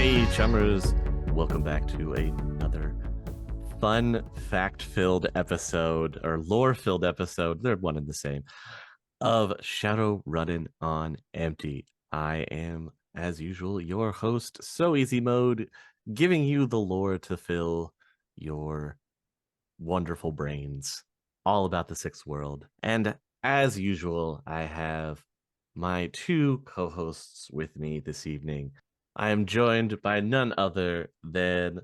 Hey, chummers. Welcome back to another fun, fact-filled episode, or lore-filled episode, they're one and the same, of Shadowrunnin on Empty. I am, as usual, your host, So Easy Mode, giving you the lore to fill your wonderful brains, all about the Sixth World. And as usual, I have my two co-hosts with me this evening. I am joined by none other than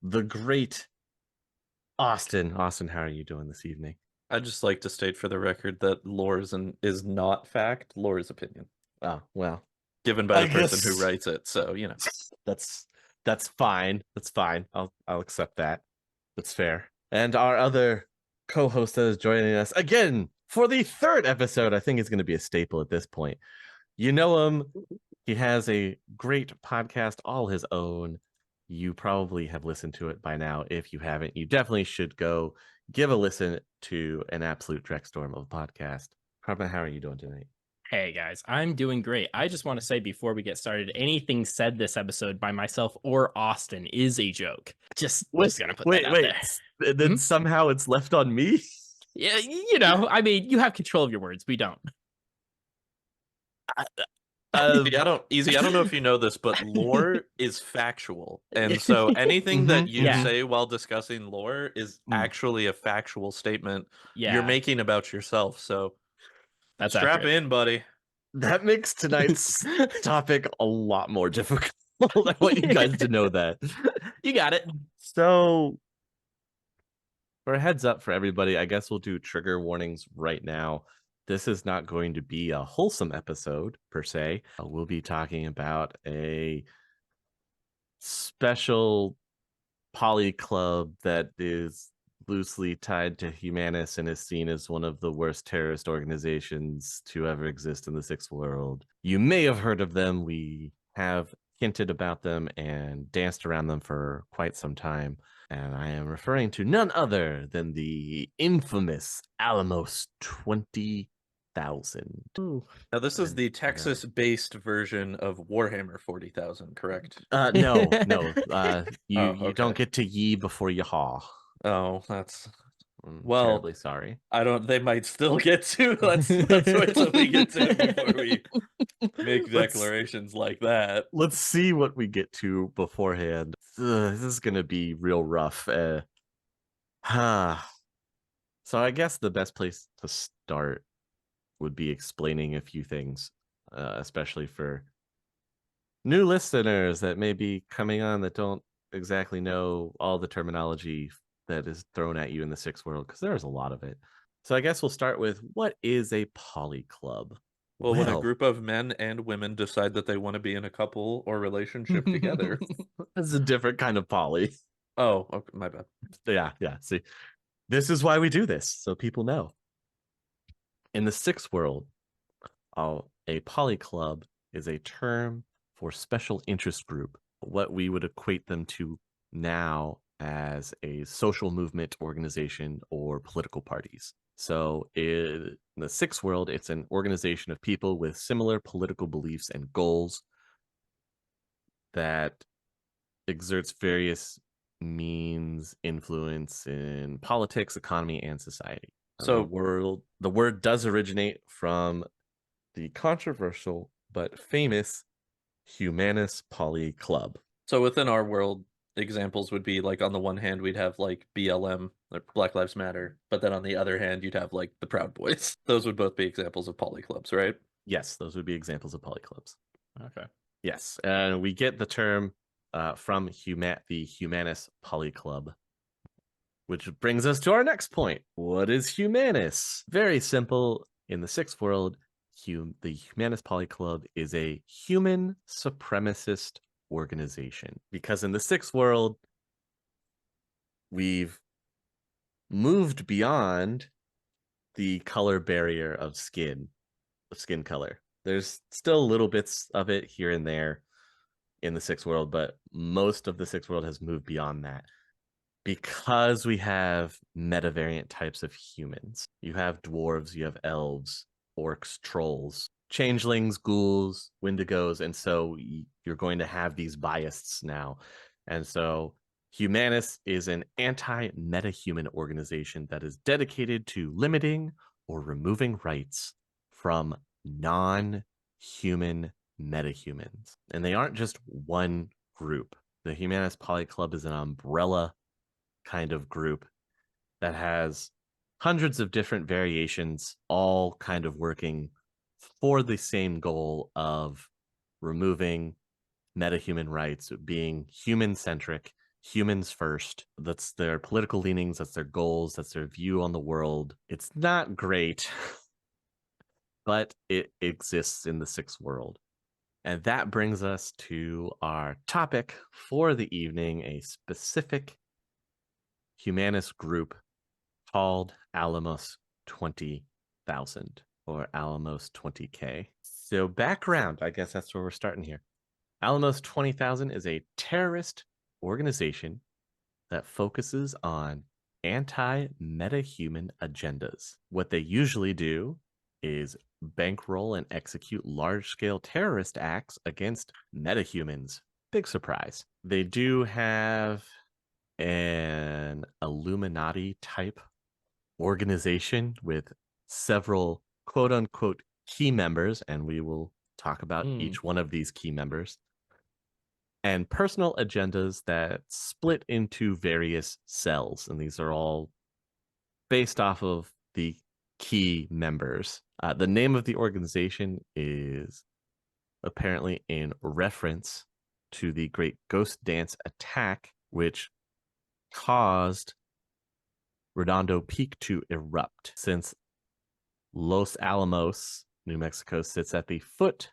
the great Austin. Austin, how are you doing this evening? I'd just like to state for the record that lore is not fact. Lore is opinion, Oh, well, given by I the person who guess writes it. So, that's fine. That's fine. I'll accept that. That's fair. And our other co-host that is joining us again for the third episode, I think is going to be a staple at this point. You know him. He has a great podcast all his own. You probably have listened to it by now. If you haven't, you definitely should go give a listen to an absolute dreck storm of a podcast. Carmen, how are you doing tonight? Hey guys, I'm doing great. I just want to say before we get started, anything said this episode by myself or Austin is a joke. Just gonna put that out there. Then somehow it's left on me? Yeah, I mean, you have control of your words. We don't. I don't know if you know this, but lore is factual. And so anything that you say while discussing lore is actually a factual statement you're making about yourself. So that's strap accurate. in, buddy. That makes tonight's topic a lot more difficult. I want you guys to know that. You got it. So, for a heads up for everybody, I guess we'll do trigger warnings right now. This is not going to be a wholesome episode, per se. We'll be talking about a special poly club that is loosely tied to Humanis and is seen as one of the worst terrorist organizations to ever exist in the Sixth World. You may have heard of them. We have hinted about them and danced around them for quite some time. And I am referring to none other than the infamous Alamos 20K. Now, this is the Texas-based version of Warhammer 40,000, correct? No. You okay. don't get to ye before you haw. Oh, that's terribly sorry. They might still get to. Let's wait till we get to it before we make declarations like that. Let's see what we get to beforehand. This is gonna be real rough. So I guess the best place to start would be explaining a few things, especially for new listeners that may be coming on that don't exactly know all the terminology that is thrown at you in the Sixth World, because there's a lot of it. So I guess we'll start with, what is a poly club? Well, when a group of men and women decide that they want to be in a couple or relationship together. It's a different kind of poly. Oh, okay, my bad. Yeah. See, this is why we do this, so people know. In the Sixth World, a poly club is a term for special interest group, what we would equate them to now as a social movement organization or political parties. So in the Sixth World, it's an organization of people with similar political beliefs and goals that exerts various means influence in politics, economy, and society. So the word does originate from the controversial but famous Humanis Poly Club. So within our world, examples would be like, on the one hand, we'd have like BLM, like Black Lives Matter, but then on the other hand, you'd have like the Proud Boys. Those would both be examples of poly clubs, right? Yes, those would be examples of poly clubs. Okay. Yes, and we get the term from the Humanis Poly Club, which brings us to our next point. What is Humanis? Very simple. In the Sixth World, the Humanis Poly Club is a human supremacist organization, because in the Sixth World, we've moved beyond the color barrier of skin color. There's still little bits of it here and there in the Sixth World, but most of the Sixth World has moved beyond that, because we have metavariant types of humans. You have dwarves, you have elves, orcs, trolls. changelings, ghouls, wendigos, and so you're going to have these biases now. And so Humanis is an anti-metahuman organization that is dedicated to limiting or removing rights from non-human metahumans. And they aren't just one group. The Humanis Poly Club is an umbrella kind of group that has hundreds of different variations, all kind of working for the same goal of removing metahuman rights, being human-centric, humans first. That's their political leanings, that's their goals, that's their view on the world. It's not great, but it exists in the sixth world. And that brings us to our topic for the evening, a specific Humanis group called Alamos 20,000 or Alamos 20K. So background, I guess that's where we're starting here. Alamos 20,000 is a terrorist organization that focuses on anti-metahuman agendas. What they usually do is bankroll and execute large-scale terrorist acts against metahumans. Big surprise. They do have an Illuminati type organization with several quote-unquote key members, and we will talk about each one of these key members, and personal agendas that split into various cells, and these are all based off of the key members. The name of the organization is apparently in reference to the Great Ghost Dance attack, which caused Redondo Peak to erupt. Since Los Alamos, New Mexico, sits at the foot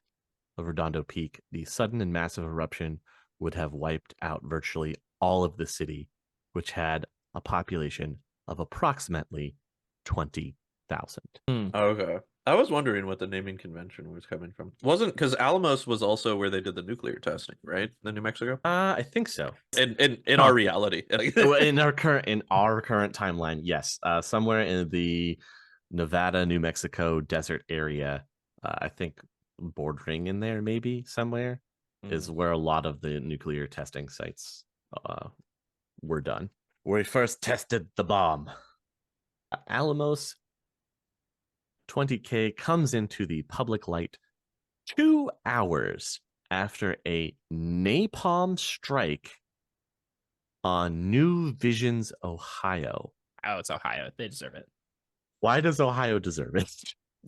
of Redondo Peak, the sudden and massive eruption would have wiped out virtually all of the city, which had a population of approximately 20,000. Okay. I was wondering what the naming convention was coming from. Wasn't because Alamos was also where they did the nuclear testing, right? In New Mexico? I think so. In our reality. in our current timeline, yes. Somewhere in the Nevada, New Mexico desert area, I think bordering in there maybe somewhere is where a lot of the nuclear testing sites were done. Where we first tested the bomb. Alamos 20K comes into the public light 2 hours after a napalm strike on New Visions, Ohio. Oh, it's Ohio. They deserve it. Why does Ohio deserve it?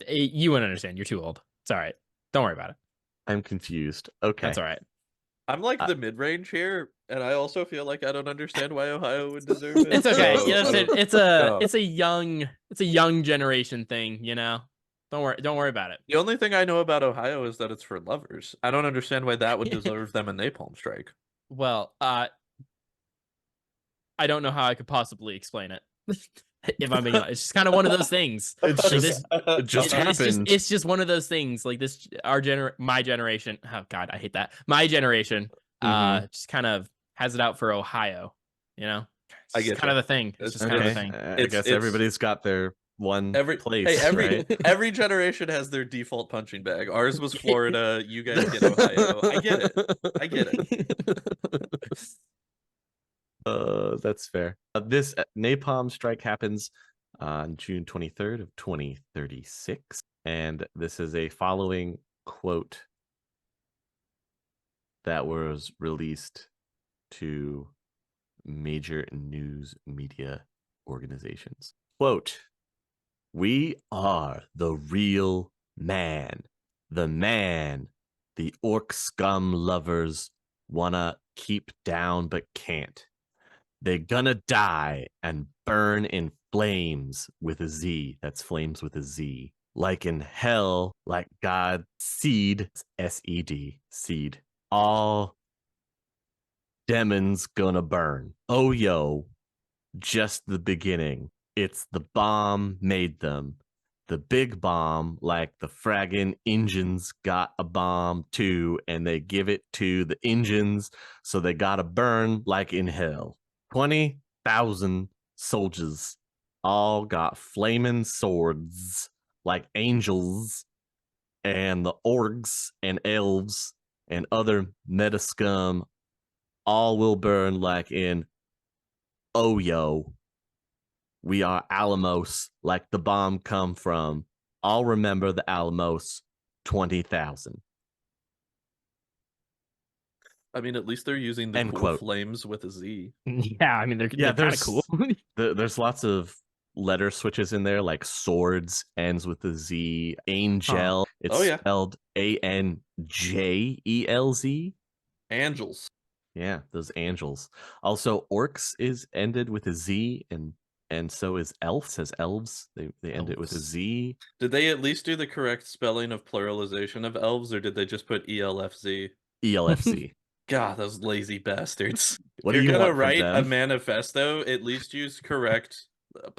You wouldn't understand. You're too old. It's all right. Don't worry about it. I'm confused. Okay. That's all right. I'm like the mid-range here, and I also feel like I don't understand why Ohio would deserve it. It's okay. It's a young generation thing, you know. Don't worry about it. The only thing I know about Ohio is that it's for lovers. I don't understand why that would deserve them a napalm strike. Well, I don't know how I could possibly explain it. If I'm being honest, it's just kind of one of those things. It just happened. It's just one of those things. Like this, my generation. Oh God, I hate that. My generation, just kind of has it out for Ohio. You know, it's kind of the thing. It's just kind of the thing. I guess everybody's got their one place. Hey, right? every generation has their default punching bag. Ours was Florida. You guys get Ohio. I get it. That's fair. This napalm strike happens on June 23rd of 2036, and this is a following quote that was released to major news media organizations. Quote, "We are the real man the orc scum lovers wanna keep down but can't. They're gonna die and burn in flames with a Z." That's flames with a Z. "Like in hell, like God's seed," SED, seed. "All demons gonna burn. Oh, yo, just the beginning. It's the bomb made them. The big bomb, like the fraggin' engines got a bomb too, and they give it to the engines, so they gotta burn like in hell. 20,000 soldiers all got flaming swords like angels, and the orcs and elves and other meta scum all will burn like in, oh yo, we are Alamos, like the bomb come from. I'll remember the Alamos 20,000. I mean, at least they're using the End cool quote. flames with a Z. Yeah, I mean, they're kind of cool. There's lots of letter switches in there, like swords ends with a Z. Angel, it's spelled ANJELZ. Angels. Yeah, those angels. Also, orcs is ended with a Z, and so is elves. As elves, they end it with a Z. Did they at least do the correct spelling of pluralization of elves, or did they just put ELFZ? ELFZ. God, those lazy bastards. What if do you're you gonna want write from a them? manifesto, at least use correct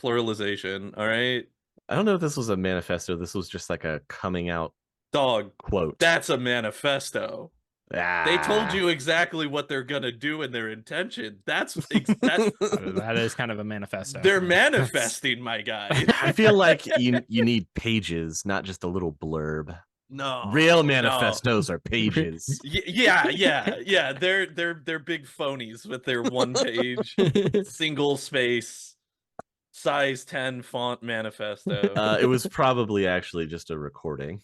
pluralization. All right. I don't know if this was a manifesto. This was just like a coming out quote. That's a manifesto. They told you exactly what they're gonna do and their intention. That is kind of a manifesto. They're manifesting, my guy. I feel like you need pages, not just a little blurb. No, real manifestos are pages. Yeah. They're big phonies with their 1-page single space size 10 font manifesto. It was probably actually just a recording.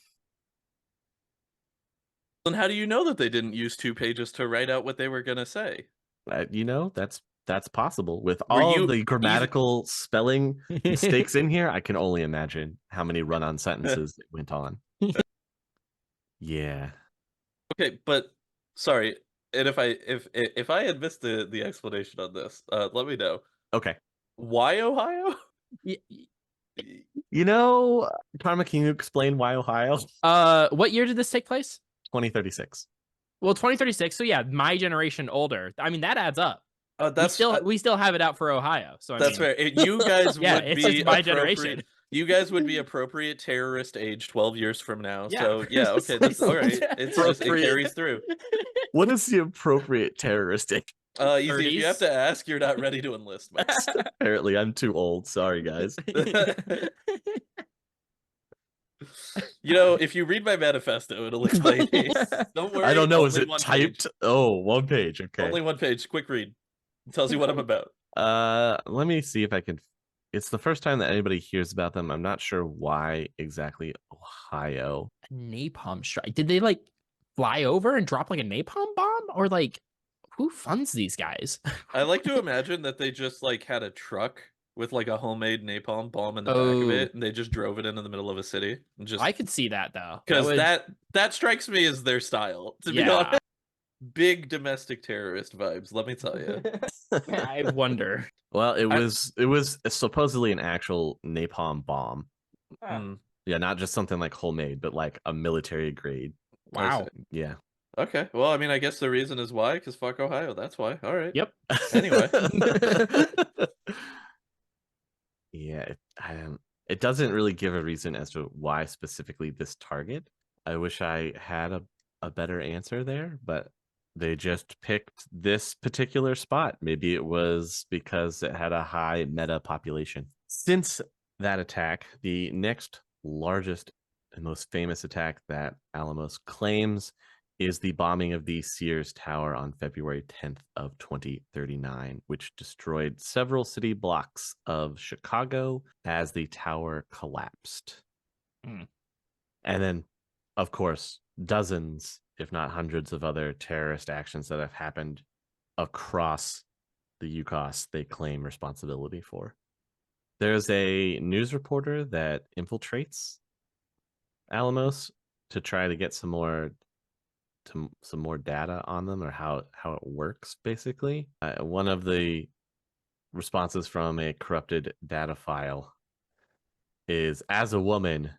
And how do you know that they didn't use 2 pages to write out what they were gonna say? That's possible. With all the grammatical spelling mistakes in here, I can only imagine how many run-on sentences it went on. Yeah. Okay, but sorry, and if I had missed the explanation on this, let me know. Okay. Why Ohio? Karma, can you explain why Ohio? What year did this take place? 2036. Well, 2036. So yeah, my generation older. I mean, that adds up. That's we still have it out for Ohio. So that's fair. You guys would be my generation. You guys would be appropriate terrorist age 12 years from now. Yeah. So yeah, okay, that's all right. It carries through. What is the appropriate terrorist age? Easy. 30s? If you have to ask, you're not ready to enlist, Max. Apparently, I'm too old. Sorry, guys. If you read my manifesto, it'll explain it. Don't worry. I don't know. Is it typed? Page. Oh, 1 page. Okay. Only 1 page. Quick read. It tells you what I'm about. Let me see if I can. It's the first time that anybody hears about them. I'm not sure why exactly Ohio. A napalm strike. Did they fly over and drop a napalm bomb, or who funds these guys? I like to imagine that they just had a truck with a homemade napalm bomb in the back of it, and they just drove it into the middle of a city. And just I could see that though, because that strikes me as their style. To be honest, big domestic terrorist vibes. Let me tell you. I wonder. Well, it was supposedly an actual napalm bomb. Yeah, not just something homemade, but a military grade. Wow. Yeah. Okay. Well, I mean, I guess the reason is why, because fuck Ohio. That's why. All right. Yep. Anyway. Yeah, it doesn't really give a reason as to why specifically this target. I wish I had a better answer there, but they just picked this particular spot. Maybe it was because it had a high meta population. Since that attack, the next largest and most famous attack that Alamos claims is the bombing of the Sears Tower on February 10th of 2039, which destroyed several city blocks of Chicago as the tower collapsed. And then, of course, dozens, if not hundreds of other terrorist actions that have happened across the UCOS they claim responsibility for. There's a news reporter that infiltrates Alamos to try to get some more data on them, or how it works, basically. One of the responses from a corrupted data file is, as a woman,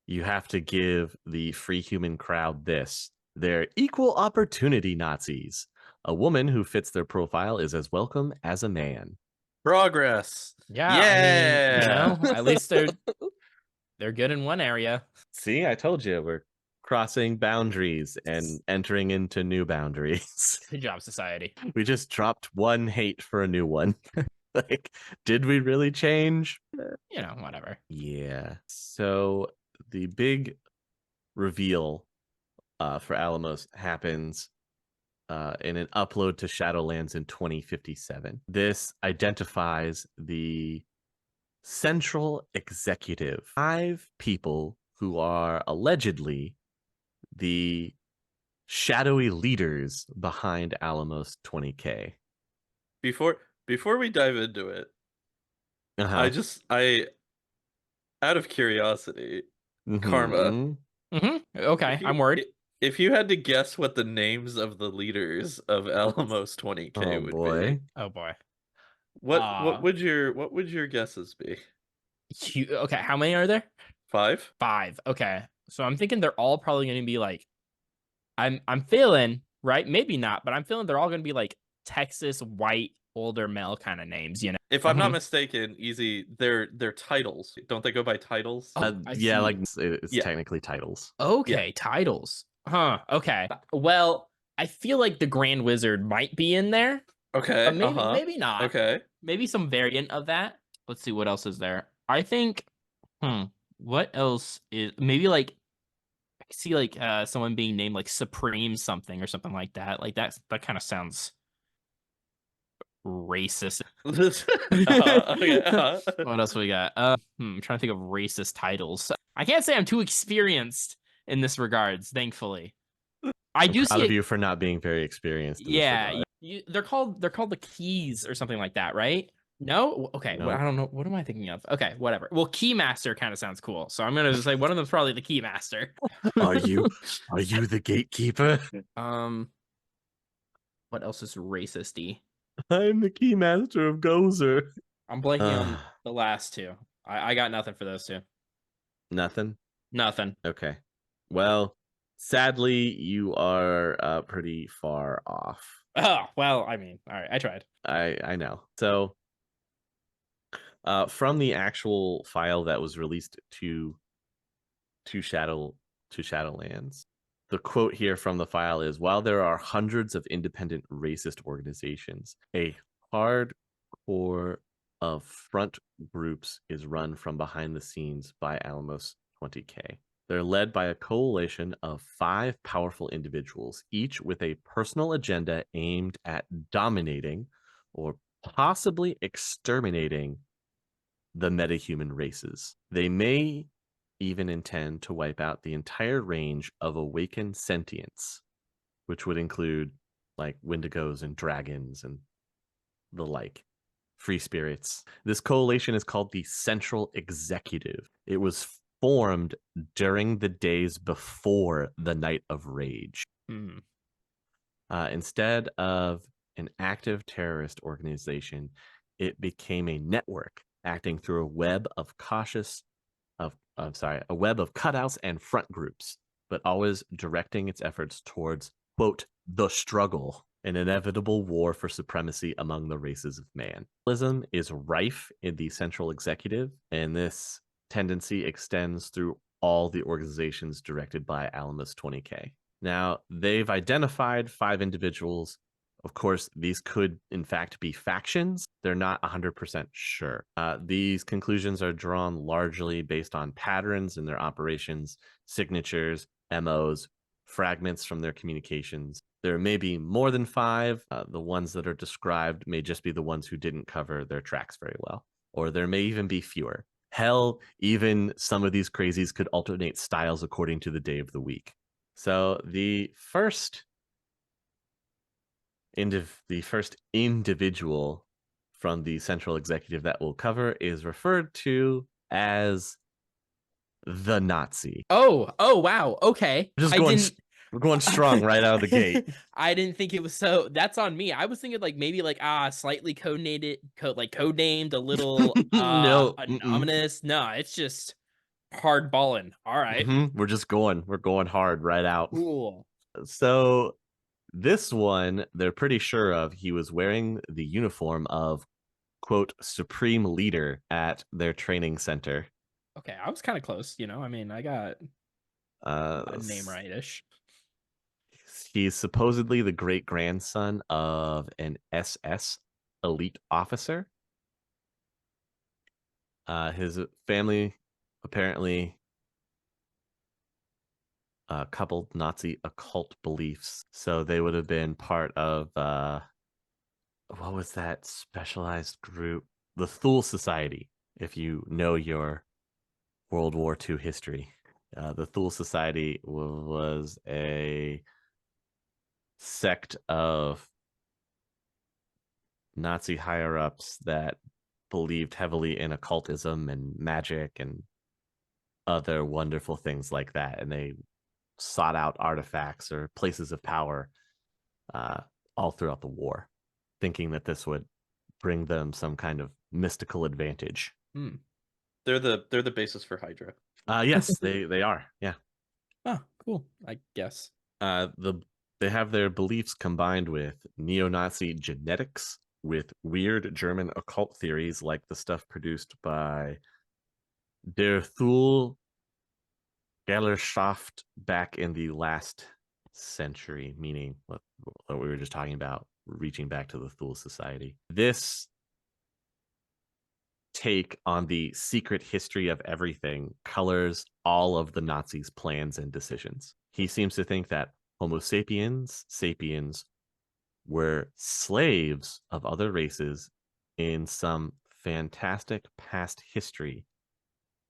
you have to give the free human crowd this. They're equal opportunity Nazis. A woman who fits their profile is as welcome as a man. Progress. Yeah. I mean, at least they're good in one area. See, I told you, we're crossing boundaries and entering into new boundaries. Good job, society. We just dropped one hate for a new one. Did we really change? Whatever. Yeah. So the big reveal for Alamos happens in an upload to Shadowlands in 2057. This identifies the central executive, 5 people who are allegedly the shadowy leaders behind Alamos 20K. Before we dive into it, I out of curiosity, Karma. Okay, I'm worried. If you had to guess what the names of the leaders of Alamos 20K would be. Oh boy. What would your guesses be? Okay, how many are there? 5. 5. Okay. So I'm thinking they're all probably going to be like I'm feeling, right? Maybe not, but I'm feeling they're all going to be like Texas white older male kind of names, you know. If I'm not mistaken, easy, they're titles. Don't they go by titles? Yeah, like it's technically titles. Okay, titles. Huh. Okay. Well, I feel like the Grand Wizard might be in there. Okay. But maybe not. Okay. Maybe some variant of that. Let's see what else is there. I think what else is maybe like I see like someone being named like Supreme something or something like that. Like that kind of sounds racist. What else we got? I'm trying to think of racist titles. I can't say I'm too experienced in this regards, thankfully. I'm proud of you for not being very experienced. Yeah, they're called the Keys or something like that, right? No? Okay, well, I don't know. What am I thinking of? Okay, whatever. Well, Keymaster kind of sounds cool, so I'm gonna just say one of them's probably the Keymaster. Are you the gatekeeper? What else is racist-y? I'm the Keymaster of Gozer. I'm blanking on the last 2. I got nothing for those 2. Nothing? Okay. Well, sadly, you are pretty far off. Oh, well, I mean, all right, I tried. I know. So, from the actual file that was released to Shadowlands, the quote here from the file is, while there are hundreds of independent racist organizations, a hardcore of front groups is run from behind the scenes by Alamos 20K. They're led by a coalition of 5 powerful individuals, each with a personal agenda aimed at dominating or possibly exterminating the metahuman races. They may even intend to wipe out the entire range of awakened sentience, which would include like wendigos and dragons and the like, free spirits. This coalition is called the Central Executive. It was formed during the days before the Night of Rage. Instead of an active terrorist organization, it became a network acting through a web of a web of cutouts and front groups, but always directing its efforts towards, quote, the struggle, an inevitable war for supremacy among the races of man. Racism is rife in the Central Executive, and this tendency extends through all the organizations directed by Alamos 20K. Now, they've identified 5 individuals. Of course, these could, in fact, be factions. They're not 100% sure. These conclusions are drawn largely based on patterns in their operations, signatures, MOs, fragments from their communications. There may be more than 5. The ones that are described may just be the ones who didn't cover their tracks very well. Or there may even be fewer. Hell, even some of these crazies could alternate styles according to the day of the week. So the first individual from the Central Executive that we'll cover is referred to as the Nazi. Oh, wow. Okay. We're going strong right out of the gate. I didn't think it was so. That's on me. I was thinking like maybe like slightly codenamed a little no, ominous. No, it's just hard balling. All right. We're going hard right out. Cool. So this one, they're pretty sure of. He was wearing the uniform of, quote, supreme leader at their training center. Okay, I was kind of close. I mean, I got a name right-ish. He's supposedly the great-grandson of an SS elite officer. His family apparently coupled Nazi occult beliefs. So they would have been part of what was that specialized group? The Thule Society. If you know your World War II history, the Thule Society was a sect of Nazi higher ups that believed heavily in occultism and magic and other wonderful things like that. And they sought out artifacts or places of power all throughout the war, thinking that this would bring them some kind of mystical advantage. They're the basis for Hydra. Yes, they are. Yeah. Oh, cool. I guess. They have their beliefs combined with neo-Nazi genetics, with weird German occult theories like the stuff produced by Der Thule Gesellschaft back in the last century, meaning what we were just talking about, reaching back to the Thule Society. This take on the secret history of everything colors all of the Nazis' plans and decisions. He seems to think that Homo sapiens were slaves of other races in some fantastic past history,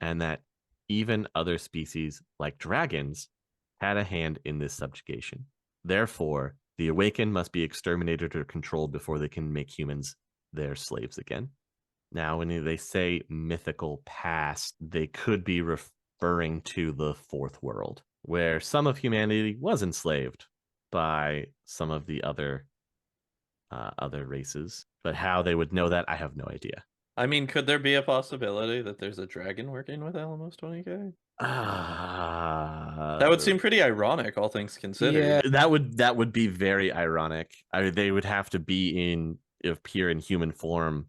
and that even other species like dragons had a hand in this subjugation. Therefore, the awakened must be exterminated or controlled before they can make humans their slaves again. Now, when they say mythical past, they could be referring to the Fourth World, where some of humanity was enslaved by some of the other races. But how they would know that, I have no idea. I mean, could there be a possibility that there's a dragon working with Alamos 20K? That would seem pretty ironic, all things considered. Yeah, that would be very ironic. They would have to appear in human form,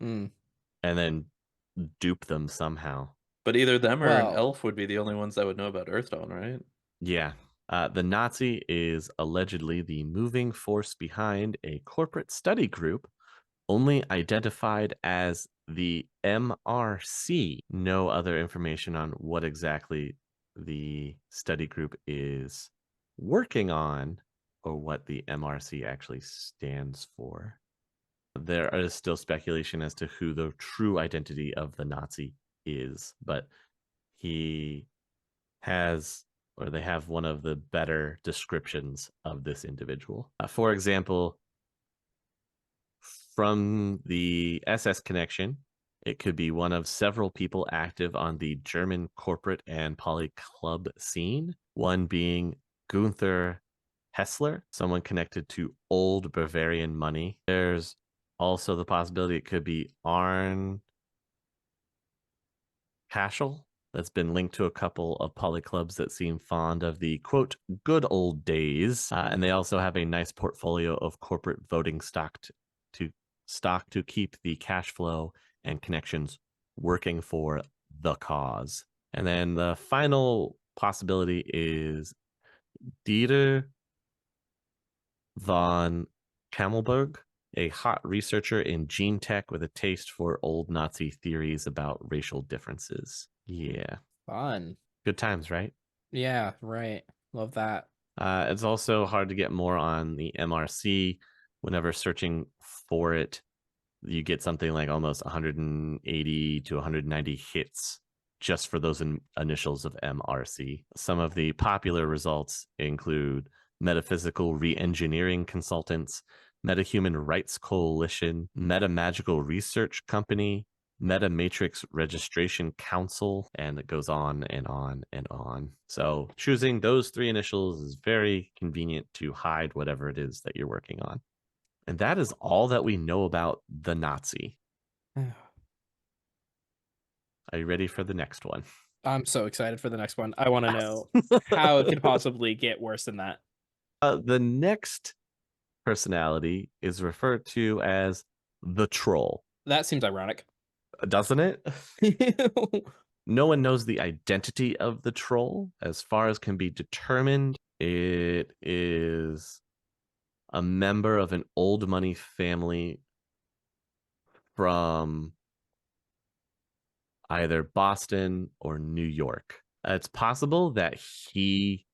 and then dupe them somehow. But either them or an elf would be the only ones that would know about Earthdawn, right? Yeah. The Nazi is allegedly the moving force behind a corporate study group only identified as the MRC. No other information on what exactly the study group is working on or what the MRC actually stands for. There is still speculation as to who the true identity of the Nazi is, but they have one of the better descriptions of this individual. For example, from the SS connection, it could be one of several people active on the German corporate and poly club scene, one being Gunther Hessler, someone connected to old Bavarian money. There's also the possibility it could be Arne Cashel, that's been linked to a couple of poly clubs that seem fond of the quote good old days, and they also have a nice portfolio of corporate voting stock to keep the cash flow and connections working for the cause. And then the final possibility is Dieter von Kamelberg, a hot researcher in gene tech with a taste for old Nazi theories about racial differences. Yeah. Fun. Good times, right? Yeah, right. Love that. It's also hard to get more on the MRC. Whenever searching for it, you get something like almost 180 to 190 hits just for those initials of MRC. Some of the popular results include Metaphysical Reengineering Consultants, Metahuman Rights Coalition, Metamagical Research Company, Metamatrix Registration Council, and it goes on and on and on. So choosing those three initials is very convenient to hide whatever it is that you're working on. And that is all that we know about the Nazi. Are you ready for the next one? I'm so excited for the next one. I want to know how it could possibly get worse than that. The next personality is referred to as the Troll. That seems ironic. Doesn't it? No one knows the identity of the Troll. As far as can be determined, it is a member of an old money family from either Boston or New York. It's possible that he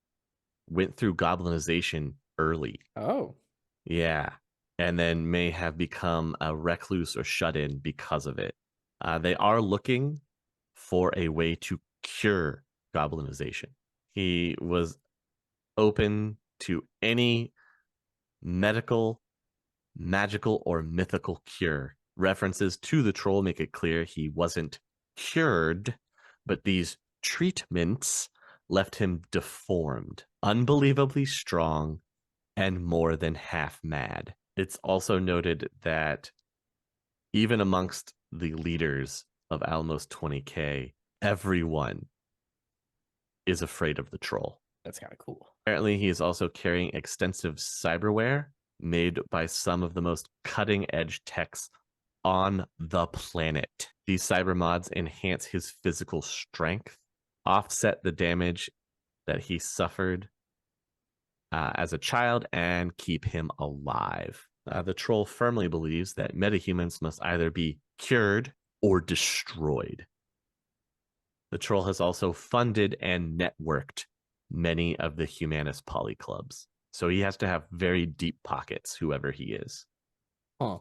went through goblinization early. Oh. Yeah. And then may have become a recluse or shut in because of it. They are looking for a way to cure goblinization. He was open to any medical, magical, or mythical cure. References to the troll make it clear he wasn't cured, but these treatments left him deformed, unbelievably strong, and more than half mad. It's also noted that even amongst the leaders of Alamos 20K, everyone is afraid of the troll. That's kind of cool. Apparently, he is also carrying extensive cyberware made by some of the most cutting-edge techs on the planet. These cyber mods enhance his physical strength, offset the damage that he suffered as a child, and keep him alive. The troll firmly believes that metahumans must either be cured or destroyed. The troll has also funded and networked many of the Humanis polyclubs. So he has to have very deep pockets, whoever he is. Huh.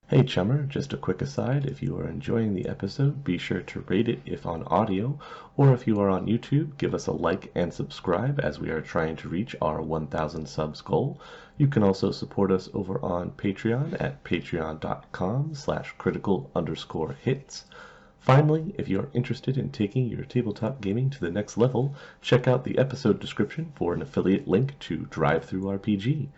Hey Chummer, just a quick aside, if you are enjoying the episode, be sure to rate it if on audio, or if you are on YouTube, give us a like and subscribe as we are trying to reach our 1,000 subs goal. You can also support us over on Patreon at patreon.com/critical_hits. Finally, if you are interested in taking your tabletop gaming to the next level, check out the episode description for an affiliate link to DriveThruRPG.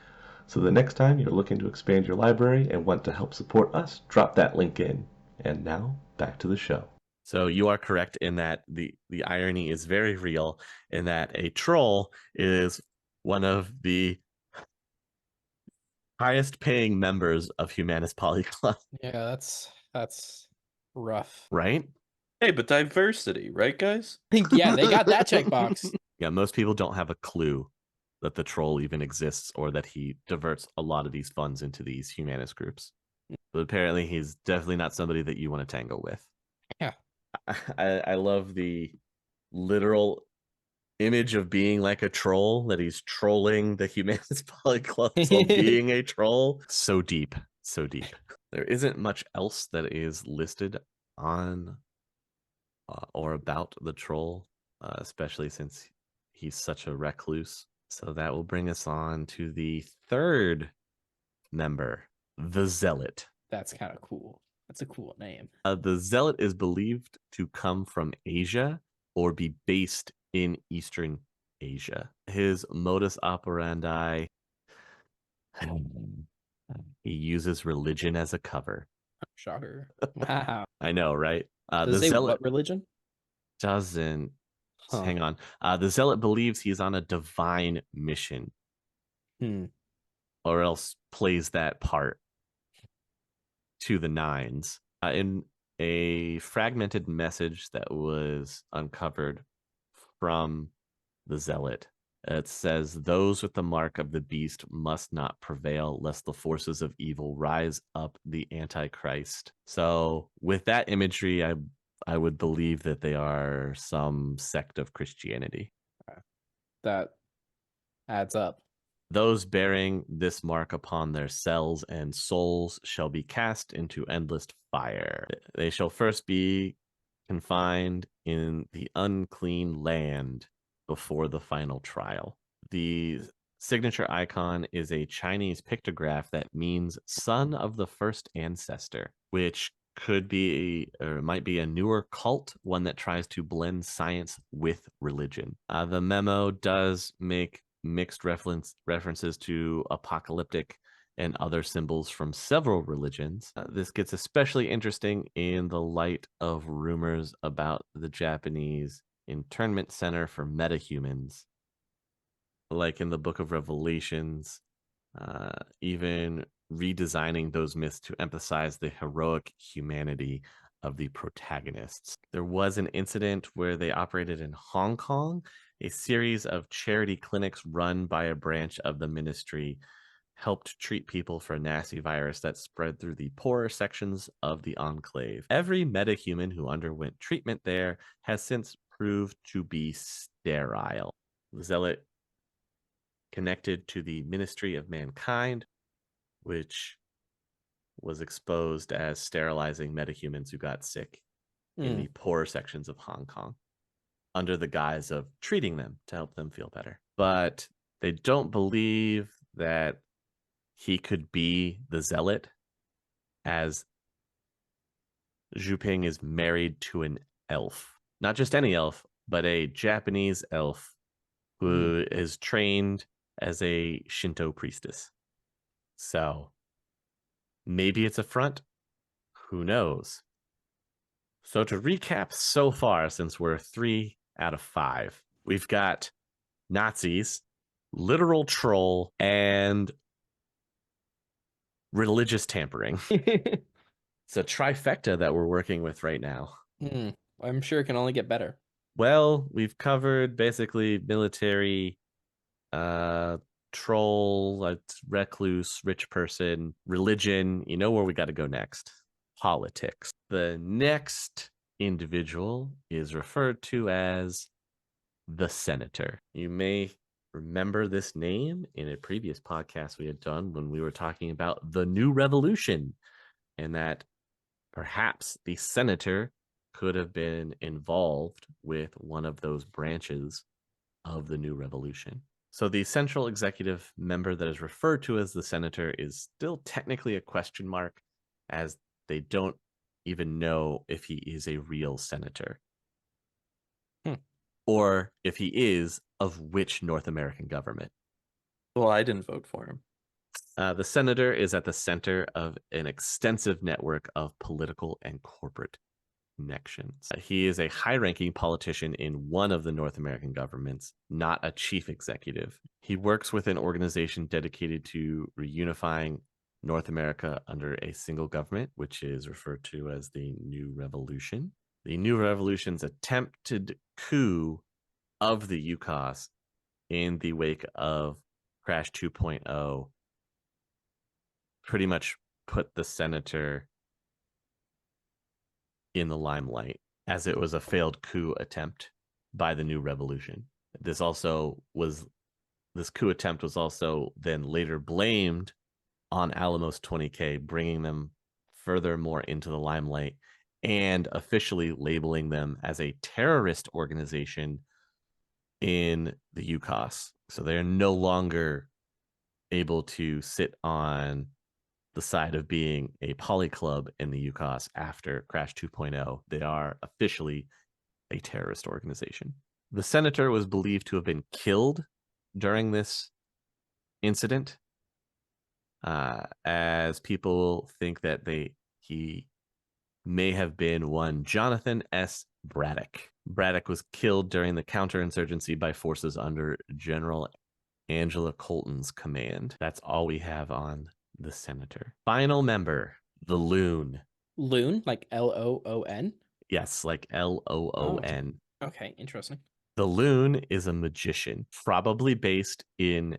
So the next time you're looking to expand your library and want to help support us, drop that link in. And now, back to the show. So you are correct in that the irony is very real in that a troll is one of the highest paying members of Humanis Polyclub. Yeah, that's rough. Right? Hey, but diversity, right, guys? Yeah, they got that checkbox. Yeah, most people don't have a clue that the troll even exists or that he diverts a lot of these funds into these Humanis groups. But apparently he's definitely not somebody that you want to tangle with. Yeah. I love the literal image of being like a troll, that he's trolling the Humanis Polyclubs while being a troll. So deep, so deep. There isn't much else that is listed on or about the troll, especially since he's such a recluse. So that will bring us on to the third member, the Zealot. That's kind of cool. That's a cool name. The Zealot is believed to come from Asia or be based in Eastern Asia. His modus operandi, he uses religion as a cover. Shocker. Wow. I know, right? Does the it say Zealot what religion? doesn't. Huh. Hang on. The Zealot believes he's on a divine mission. Or else plays that part to the nines. In a fragmented message that was uncovered from the Zealot, it says, "Those with the mark of the beast must not prevail, lest the forces of evil rise up the Antichrist." So with that imagery, I would believe that they are some sect of Christianity. That adds up. Those bearing this mark upon their cells and souls shall be cast into endless fire. They shall first be confined in the unclean land before the final trial. The signature icon is a Chinese pictograph that means son of the first ancestor, which could be or might be a newer cult, one that tries to blend science with religion. The memo does make mixed references to apocalyptic and other symbols from several religions. This gets especially interesting in the light of rumors about the Japanese internment center for metahumans, like in the Book of Revelations, even redesigning those myths to emphasize the heroic humanity of the protagonists. There was an incident where they operated in Hong Kong. A series of charity clinics run by a branch of the ministry helped treat people for a nasty virus that spread through the poorer sections of the enclave. Every metahuman who underwent treatment there has since proved to be sterile. The zealot connected to the Ministry of Mankind, which was exposed as sterilizing metahumans who got sick in the poorer sections of Hong Kong under the guise of treating them to help them feel better. But they don't believe that he could be the zealot, as Zhu Ping is married to an elf. Not just any elf, but a Japanese elf who is trained as a Shinto priestess. So maybe it's a front. Who knows? So to recap so far, since we're 3 out of 5, we've got Nazis, literal troll, and religious tampering. It's a trifecta that we're working with right now. I'm sure it can only get better. Well, we've covered basically military, troll, recluse, rich person, religion. You know where we got to go next. Politics. The next individual is referred to as the Senator. You may remember this name in a previous podcast we had done when we were talking about the New Revolution, and that perhaps the Senator could have been involved with one of those branches of the New Revolution. So the central executive member that is referred to as the Senator is still technically a question mark, as they don't even know if he is a real senator. Or if he is, of which North American government. Well, I didn't vote for him. The senator is at the center of an extensive network of political and corporate connections. He is a high-ranking politician in one of the North American governments, not a chief executive. He works with an organization dedicated to reunifying North America under a single government, which is referred to as the New Revolution. The New Revolution's attempted coup of the UCOS in the wake of Crash 2.0 pretty much put the Senator in the limelight, as it was a failed coup attempt by the New Revolution. This coup attempt was also then later blamed on Alamos 20K, bringing them furthermore into the limelight and officially labeling them as a terrorist organization in the UCOS. So they're no longer able to sit on the side of being a poly club in the UCOS after Crash 2.0. They are officially a terrorist organization. The Senator was believed to have been killed during this incident, as people think that he may have been one Jonathan S. Braddock. Braddock was killed during the counterinsurgency by forces under General Angela Colton's command. That's all we have on the Senator. Final member, the Loon. Loon, like Loon? Yes, like Loon. Oh, okay, interesting. The Loon is a magician, probably based in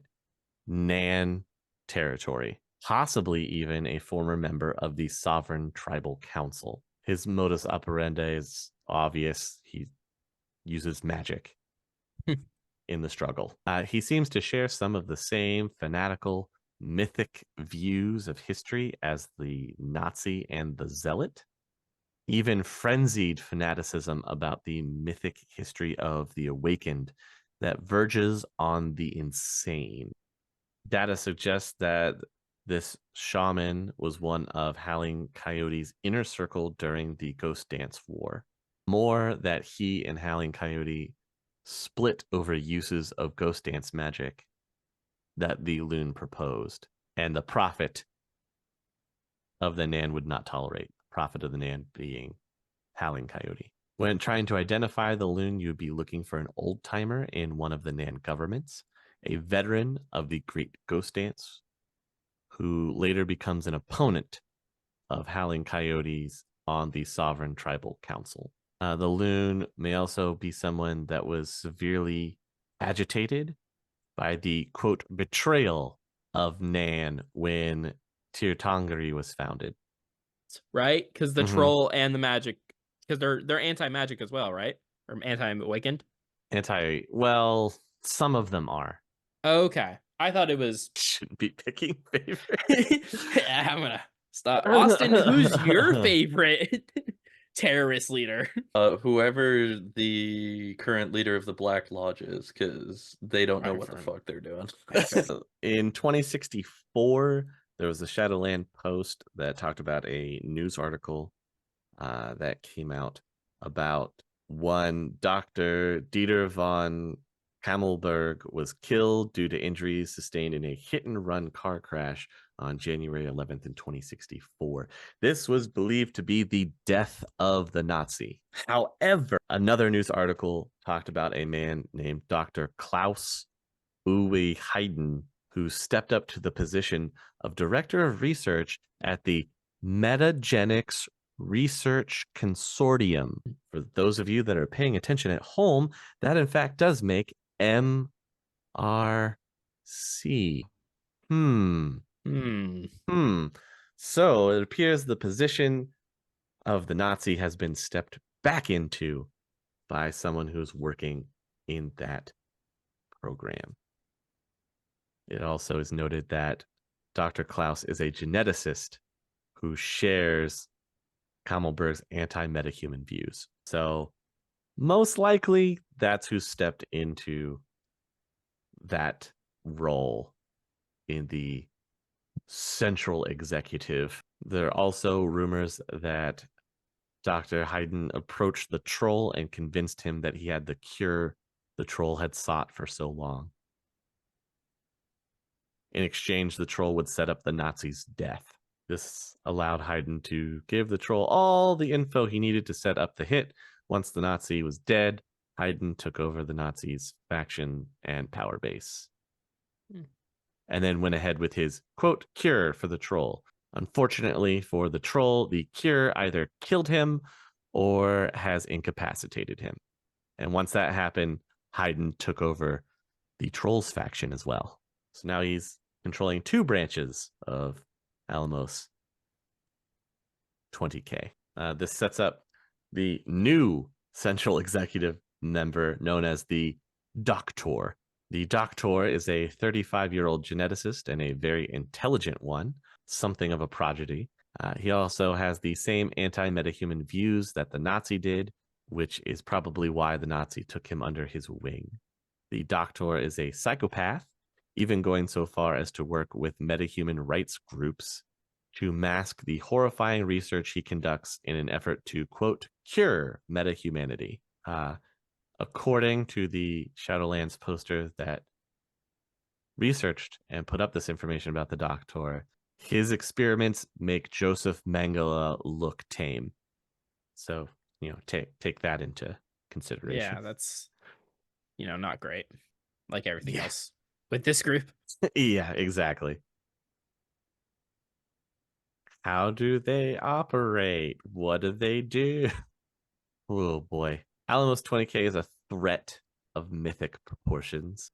Nan territory, possibly even a former member of the Sovereign Tribal Council. His modus operandi is obvious. He uses magic in the struggle. He seems to share some of the same fanatical, mythic views of history as the Nazi and the Zealot, even frenzied fanaticism about the mythic history of the Awakened that verges on the insane. Data suggests that this shaman was one of Howling Coyote's inner circle during the Ghost Dance War. More that he and Howling Coyote split over uses of Ghost Dance magic that the Loon proposed, and the prophet of the Nan would not tolerate. Prophet of the Nan being Howling Coyote. When trying to identify the Loon, you would be looking for an old-timer in one of the Nan governments, a veteran of the Great Ghost Dance, who later becomes an opponent of Howling Coyotes on the Sovereign Tribal Council. The Loon may also be someone that was severely agitated by the, quote, betrayal of Nan when Tirtangari was founded. Right? Because the troll and the magic, because they're anti-magic as well, right? or anti-awakened? Well, some of them are. Okay. I thought it was... Shouldn't be picking favorites. I'm gonna stop. Austin, who's your favorite terrorist leader? Whoever the current leader of the Black Lodge is, because they don't know what the fuck they're doing. In 2064, there was a Shadowland post that talked about a news article that came out about one Dr. Dieter von Kammelberg was killed due to injuries sustained in a hit-and-run car crash on January 11th in 2064. This was believed to be the death of the Nazi. However, another news article talked about a man named Dr. Klaus Uwe Heiden, who stepped up to the position of Director of Research at the Metagenics Research Consortium. For those of you that are paying attention at home, that in fact does make MRC. So it appears the position of the Nazi has been stepped back into by someone who's working in that program. It also is noted that Dr. Klaus is a geneticist who shares Kammelberg's anti-metahuman views. So most likely that's who stepped into that role in the central executive. There are also rumors that Dr. Heiden approached the troll and convinced him that he had the cure the troll had sought for so long. In exchange, the troll would set up the Nazis' death. This allowed Heiden to give the troll all the info he needed to set up the hit. Once the Nazi was dead, Heiden took over the Nazis' faction and power base. And then went ahead with his, quote, cure for the troll. Unfortunately for the troll, the cure either killed him or has incapacitated him. And once that happened, Heiden took over the troll's faction as well. So now he's controlling two branches of Alamos 20K. This sets up the new central executive member known as the Doctor. The Doctor is a 35-year-old geneticist and a very intelligent one, something of a prodigy. He also has the same anti-metahuman views that the Nazi did, which is probably why the Nazi took him under his wing. The Doctor is a psychopath, even going so far as to work with metahuman rights groups to mask the horrifying research he conducts in an effort to, quote, cure metahumanity. According to the Shadowlands poster that researched and put up this information about the Doctor, his experiments make Joseph Mengele look tame. So, take that into consideration. Yeah, that's, not great. Like everything else with this group. Yeah, exactly. How do they operate? What do they do? Oh boy. Alamos 20K is a threat of mythic proportions.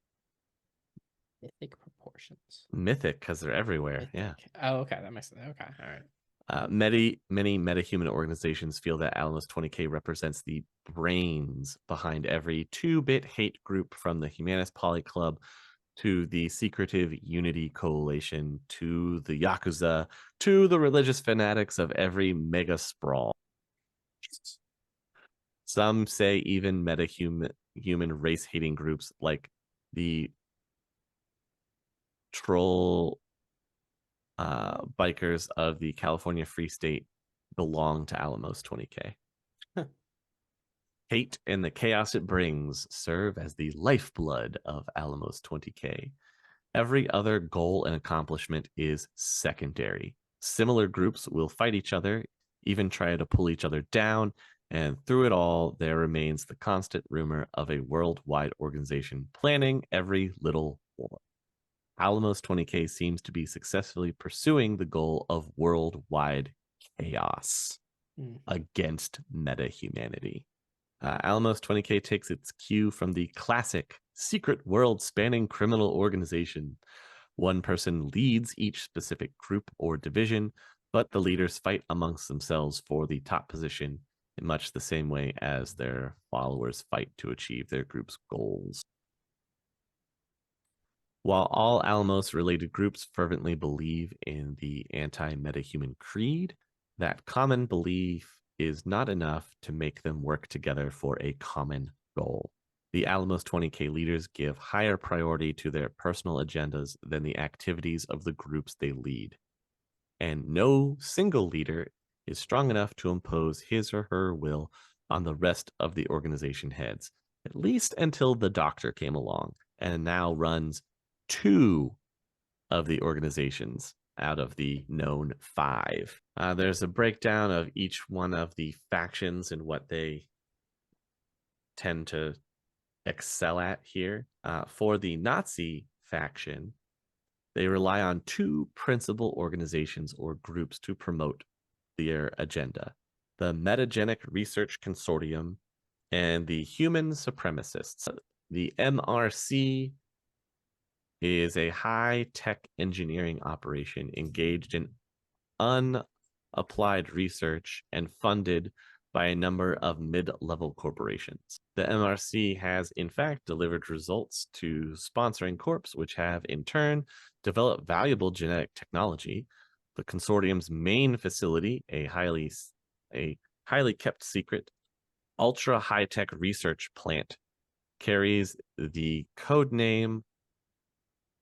Mythic proportions. Mythic because they're everywhere. Mythic. Yeah. Oh, okay. That makes sense. Okay. All right. Many metahuman organizations feel that Alamos 20K represents the brains behind every 2-bit hate group, from the Humanis Poly Club to the secretive Unity Coalition to the Yakuza to the religious fanatics of every mega sprawl. Some say even human race-hating groups like the troll bikers of the California Free State belong to Alamos 20K. Hate and the chaos it brings serve as the lifeblood of Alamos 20K. Every other goal and accomplishment is secondary. Similar groups will fight each other, even try to pull each other down, and through it all, there remains the constant rumor of a worldwide organization planning every little war. Alamos 20K seems to be successfully pursuing the goal of worldwide chaos against meta-humanity. Alamos 20K takes its cue from the classic secret world-spanning criminal organization. One person leads each specific group or division, but the leaders fight amongst themselves for the top position in much the same way as their followers fight to achieve their group's goals. While all Alamos-related groups fervently believe in the anti-metahuman creed, that common belief is not enough to make them work together for a common goal. The Alamos 20K leaders give higher priority to their personal agendas than the activities of the groups they lead. And no single leader is strong enough to impose his or her will on the rest of the organization heads, at least until the Doctor came along and now runs 2 of the organizations out of the known 5. There's a breakdown of each one of the factions and what they tend to excel at here. For the Nazi faction, they rely on 2 principal organizations or groups to promote their agenda: the Metagenic Research Consortium and the Human Supremacists. The MRC is a high-tech engineering operation engaged in unapplied research and funded by a number of mid-level corporations. The MRC has, in fact, delivered results to sponsoring corps, which have, in turn, developed valuable genetic technology. The consortium's main facility, a highly kept secret, ultra high-tech research plant, carries the code name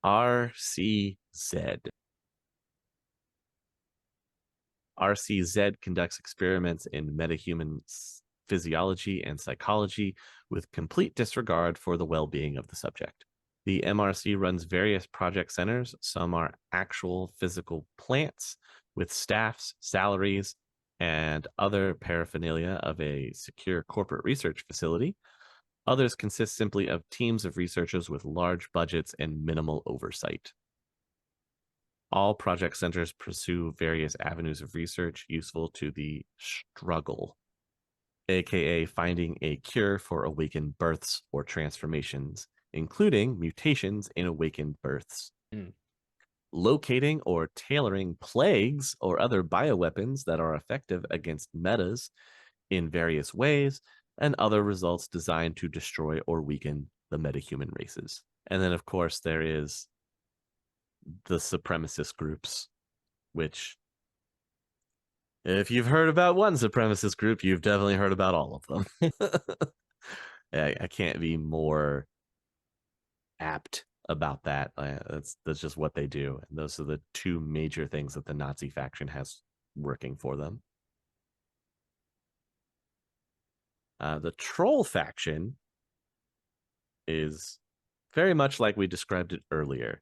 RCZ. RCZ conducts experiments in metahuman physiology and psychology with complete disregard for the well-being of the subject. The MRC runs various project centers. Some are actual physical plants with staffs, salaries, and other paraphernalia of a secure corporate research facility. Others consist simply of teams of researchers with large budgets and minimal oversight. All project centers pursue various avenues of research useful to the struggle, aka finding a cure for awakened births or transformations, including mutations in awakened births. Locating or tailoring plagues or other bioweapons that are effective against metas in various ways, and other results designed to destroy or weaken the metahuman races. And then, of course, there is the supremacist groups, which, if you've heard about one supremacist group, you've definitely heard about all of them. I can't be more apt about that. That's just what they do. And those are the 2 major things that the Nazi faction has working for them. The troll faction is very much like we described it earlier.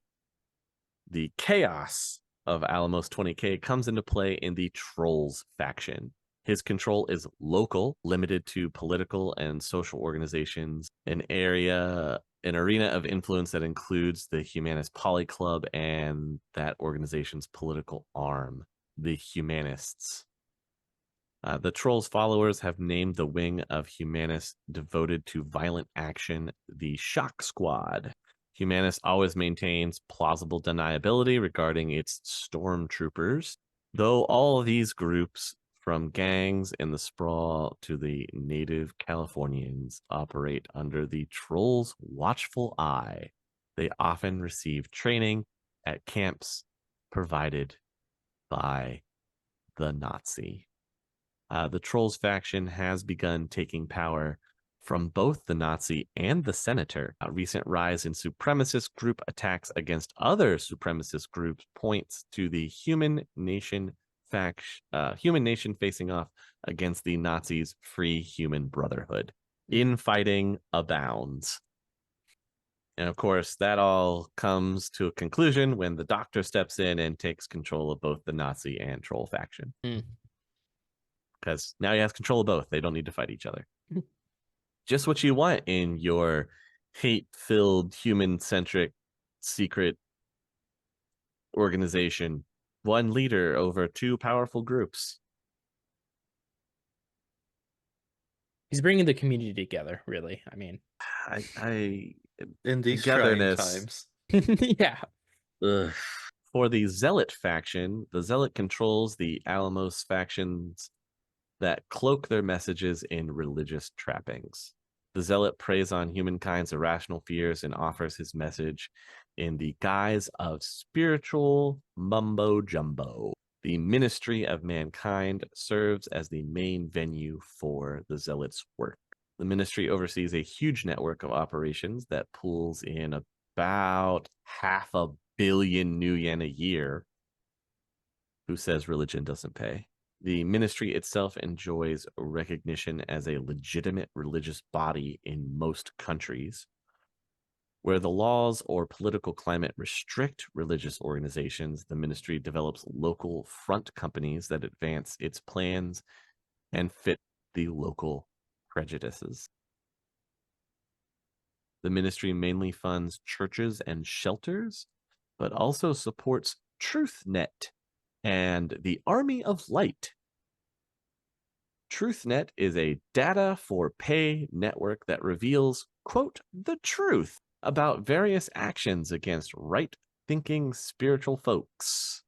The chaos of Alamos 20K comes into play in the Trolls faction. His control is local, limited to political and social organizations, an arena of influence that includes the Humanis Poly Club and that organization's political arm, the Humanists. The Trolls followers have named the wing of Humanis devoted to violent action the Shock Squad. Humanis always maintains plausible deniability regarding its stormtroopers, though all of these groups, from gangs in the sprawl to the native Californians, operate under the Trolls' watchful eye. They often receive training at camps provided by the Nazi. The Trolls faction has begun taking power from both the Nazi and the Senator. A recent rise in supremacist group attacks against other supremacist groups points to the Human Nation facing off against the Nazis' Free Human Brotherhood. Infighting abounds. And of course, that all comes to a conclusion when the Doctor steps in and takes control of both the Nazi and Troll faction. Because now he has control of both. They don't need to fight each other. Just what you want in your hate-filled, human-centric, secret organization. One leader over 2 powerful groups. He's bringing the community together, really. I mean, in these trying times. Yeah. Ugh. For the Zealot faction, the Zealot controls the Alamos faction's that cloak their messages in religious trappings. The zealot preys on humankind's irrational fears and offers his message in the guise of spiritual mumbo jumbo. The ministry of mankind serves as the main venue for the zealot's work. The ministry oversees a huge network of operations that pulls in about 500 million new yen a year. Who says religion doesn't pay? The ministry itself enjoys recognition as a legitimate religious body in most countries. Where the laws or political climate restrict religious organizations, the ministry develops local front companies that advance its plans and fit the local prejudices. The ministry mainly funds churches and shelters, but also supports TruthNet and the Army of Light. TruthNet is a data for pay network that reveals, quote, the truth about various actions against right-thinking spiritual folks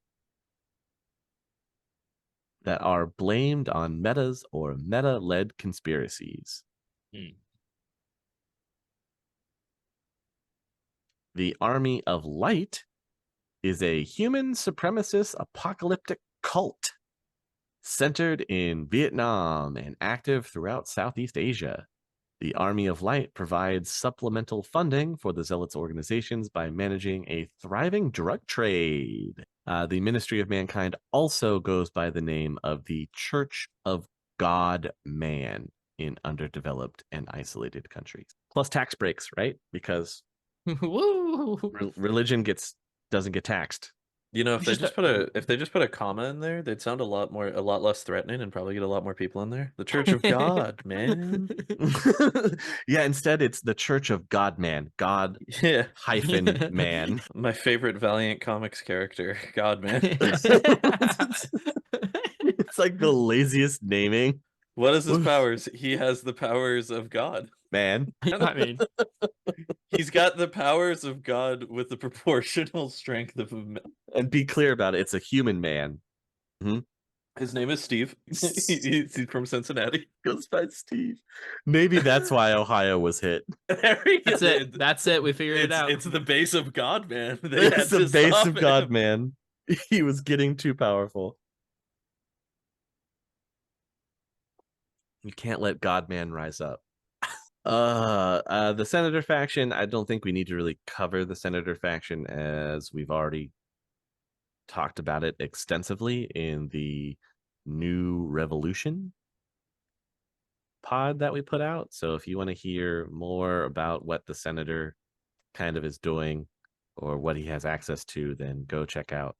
that are blamed on metas or meta-led conspiracies. The Army of Light is a human supremacist apocalyptic cult centered in Vietnam and active throughout Southeast Asia. The Army of Light provides supplemental funding for the Zealots organizations by managing a thriving drug trade. The Ministry of Mankind also goes by the name of the Church of God-Man in underdeveloped and isolated countries. Plus tax breaks, right? Because religion doesn't get taxed. You know, if they just put a comma in there, they'd sound a lot less threatening and probably get a lot more people in there. The Church of God, man. Yeah, instead it's the Church of God Man. God hyphen man. My favorite Valiant Comics character, God Man. It's like the laziest naming. What is his powers? He has the powers of God. Man. I mean, he's got the powers of God with the proportional strength of a man. And be clear about it. It's a human man. Mm-hmm. His name is Steve. He's from Cincinnati. Goes by Steve. Maybe that's why Ohio was hit. That's it. That's it. We figured it out. It's the base of God, man. It's the base of God, man. He was getting too powerful. You can't let God Man rise up. The Senator faction, I don't think we need to really cover the Senator faction as we've already talked about it extensively in the New Revolution pod that we put out. So if you want to hear more about what the Senator kind of is doing or what he has access to, then go check out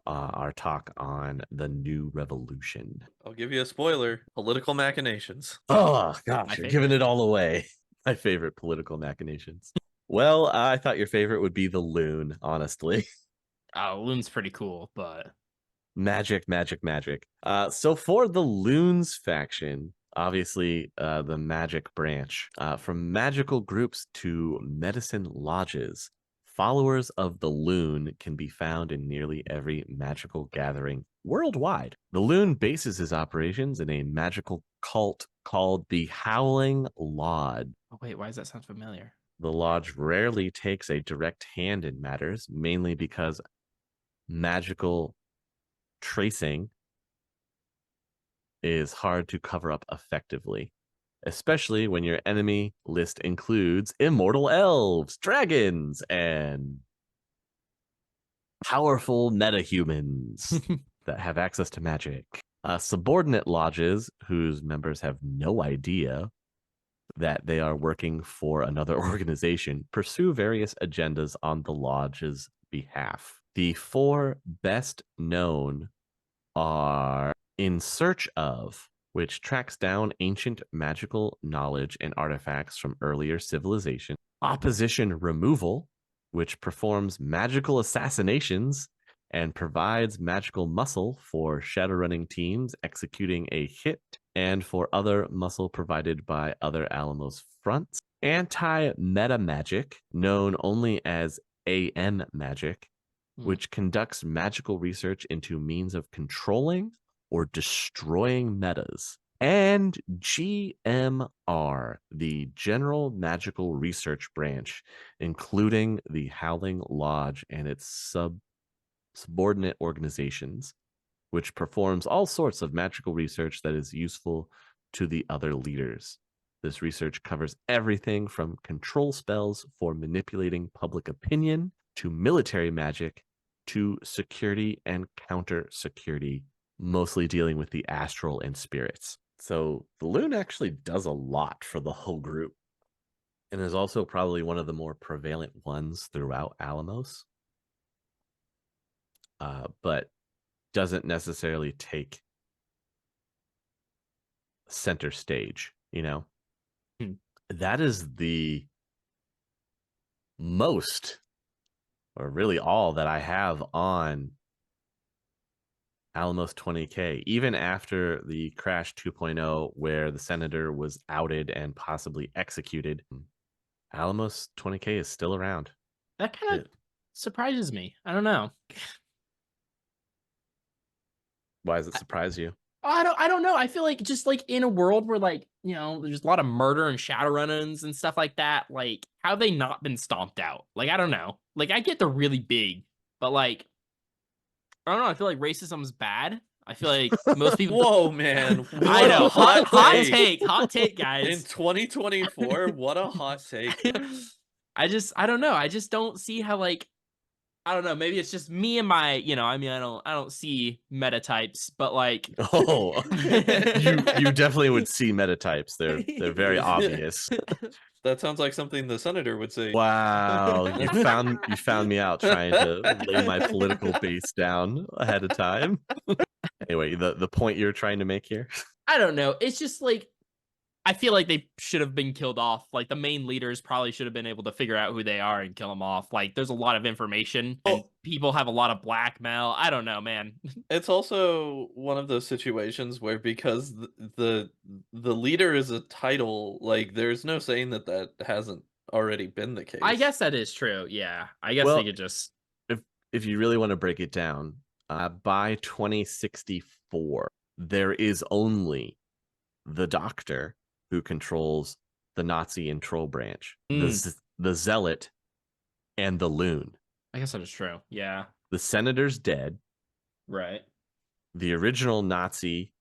our talk on the New Revolution. I'll give you a spoiler: political machinations. Oh gosh, you're giving it all away. My favorite political machinations. Well, I thought your favorite would be the Loon, honestly. Oh, Loon's pretty cool, but magic. So for the Loons faction, obviously the magic branch, from magical groups to medicine lodges, followers of the Loon can be found in nearly every magical gathering worldwide. The Loon bases his operations in a magical cult called the Howling Lodge. Oh, wait, why does that sound familiar? The lodge rarely takes a direct hand in matters, mainly because magical tracing is hard to cover up effectively, especially when your enemy list includes immortal elves, dragons, and powerful metahumans that have access to magic. Subordinate lodges whose members have no idea that they are working for another organization pursue various agendas on the lodge's behalf. The four best known are In Search Of, which tracks down ancient magical knowledge and artifacts from earlier civilization. Opposition Removal, which performs magical assassinations and provides magical muscle for Shadowrunning teams executing a hit and for other muscle provided by other Alamos fronts. Anti-meta magic, known only as AM magic, which conducts magical research into means of controlling or destroying metas, and GMR, the General Magical Research Branch, including the Howling Lodge and its subordinate organizations, which performs all sorts of magical research that is useful to the other leaders. This research covers everything from control spells for manipulating public opinion to military magic to security and counter security, mostly dealing with the astral and spirits. So the Loon actually does a lot for the whole group and is also probably one of the more prevalent ones throughout Alamos. But doesn't necessarily take center stage, you know? That is the most, or really all, that I have on Alamos 20K, even after the Crash 2.0, where the Senator was outed and possibly executed. Alamos 20K is still around. That kind of surprises me. I don't know. Why does it surprise you? I don't know. I feel like just like in a world where like, you know, there's a lot of murder and Shadowrunnins and stuff like that, like how have they not been stomped out? Like, I don't know. Like, I get they're really big, but like, I don't know. I feel like racism's bad. I feel like most people. Whoa, man. What I know. a hot Hot take, guys. In 2024, what a hot take. I don't know. I just don't see how, like, I don't know. Maybe it's just me and my, you know, I mean, I don't see meta types, but like, oh, you definitely would see meta types. They're very obvious. That sounds like something the Senator would say. Wow, you found me out trying to lay my political base down ahead of time. Anyway, the point you're trying to make here? I don't know. It's just like, I feel like they should have been killed off. Like the main leaders probably should have been able to figure out who they are and kill them off. Like there's a lot of information and people have a lot of blackmail. I don't know, man. It's also one of those situations where because the leader is a title, like there's no saying that hasn't already been the case. I guess that is true. Yeah. I guess they could just, if you really want to break it down, by 2064, there is only the Doctor who controls the Nazi and Troll branch, the Zealot, and the Loon. I guess that is true. Yeah. The Senator's dead. Right. The original Nazi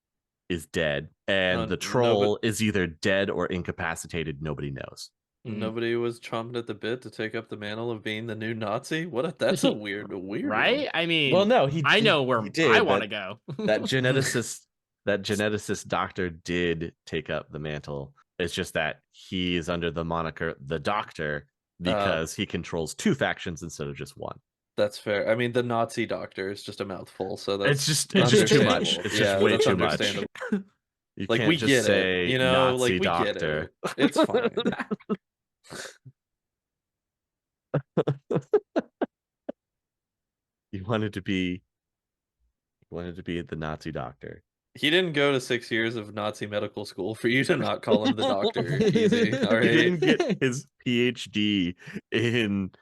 is dead, and the Troll is either dead or incapacitated. Nobody knows. Nobody was chomping at the bit to take up the mantle of being the new Nazi. That's a weird right? One. I mean, well, no, I know where I want to go. That geneticist doctor did take up the mantle. It's just that he is under the moniker the Doctor because he controls two factions instead of just one. That's fair. I mean, the Nazi Doctor is just a mouthful, so that's it's just too much. It's just way too much. You like can't we just get say it, you know, Nazi like we Doctor. Get it. It's fine. You wanted to be the Nazi Doctor. He didn't go to 6 years of Nazi medical school for you to not call him the Doctor. Easy. All right. He didn't get his PhD in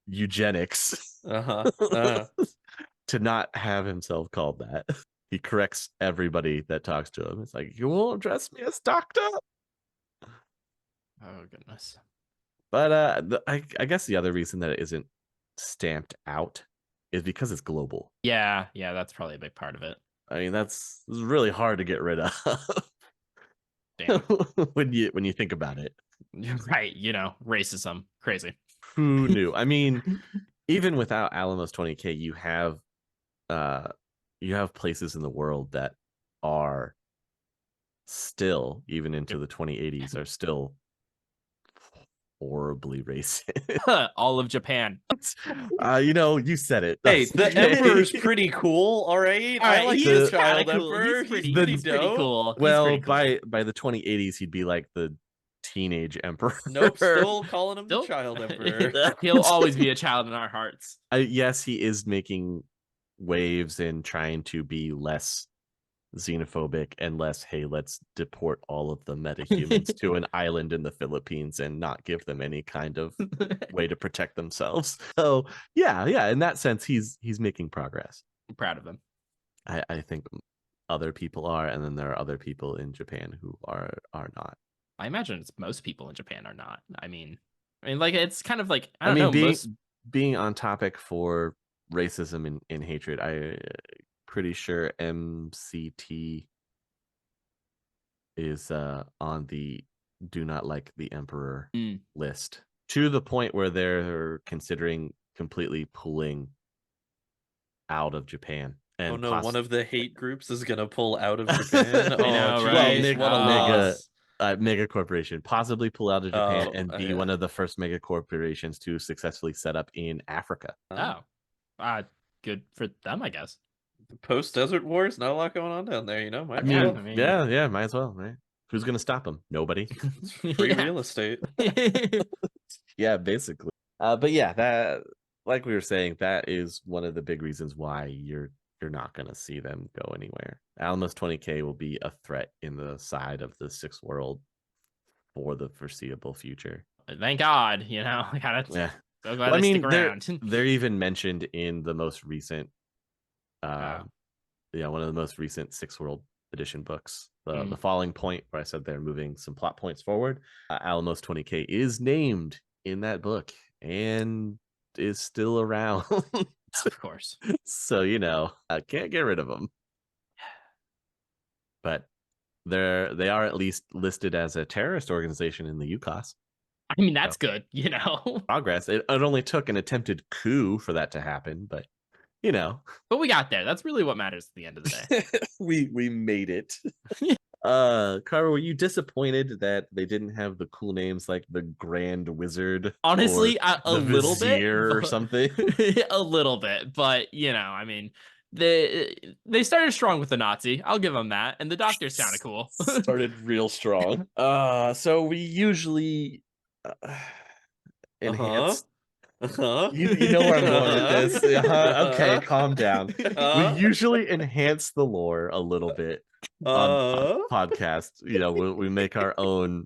eugenics to not have himself called that. He corrects everybody that talks to him. It's like, you won't address me as Doctor. Oh goodness. But I guess the other reason that it isn't stamped out is because it's global. Yeah, that's probably a big part of it. I mean, this is really hard to get rid of. Damn. when you think about it. Right, you know, racism. Crazy. Who knew? I mean, even without Alamos 20K, you have places in the world that are still, even into the 2080s, are still horribly racist. All of Japan. You know, you said it. Hey, the Emperor's pretty cool, all right? I like the child Emperor. He's pretty cool. Well, by the 2080s, he'd be like the teenage emperor. Nope, still calling him the child emperor. He'll always be a child in our hearts. Yes, he is making waves and trying to be less xenophobic and less, hey, let's deport all of the metahumans to an island in the Philippines and not give them any kind of way to protect themselves. So yeah, in that sense, he's making progress. I'm proud of him. I think other people are, and then there are other people in Japan who are not. I imagine it's most people in Japan are not. I mean, like it's kind of like I I don't mean, know. being on topic for racism and hatred, I pretty sure MCT is on the do not like the emperor list, to the point where they're considering completely pulling out of Japan. And oh no, one of the hate groups is gonna pull out of Japan. I know, Oh, right? geez, what a loss. mega corporation possibly pull out of Japan Oh, and be one of the first mega corporations to successfully set up in Africa. Good for them, I guess. Post Desert Wars, not a lot going on down there, you know. I mean, yeah, might as well, right? Who's gonna stop them? Nobody. Free real estate. Yeah, basically. But yeah, that, like we were saying, that is one of the big reasons why you're not gonna see them go anywhere. Alamos 20K will be a threat in the side of the Sixth World for the foreseeable future. Thank God, you know. Yeah. So glad they stick around. They're even mentioned in the most recent, one of the most recent Sixth World Edition books, the Falling Point, where I said they're moving some plot points forward. Alamos 20K is named in that book and is still around. Of course. So, you know, I can't get rid of them. But they are at least listed as a terrorist organization in the UCAS. I mean, that's good, you know. Progress. It only took an attempted coup for that to happen, but you know. But we got there. That's really what matters at the end of the day. we made it. Carver, were you disappointed that they didn't have the cool names like the Grand Wizard? Honestly, a little bit or something. A little bit, but you know, I mean, they started strong with the Nazi. I'll give them that, and the doctors sounded cool. Started real strong. So we usually enhance. You know where I'm going with this. Okay, calm down. We usually enhance the lore a little bit on podcasts. You know, we make our own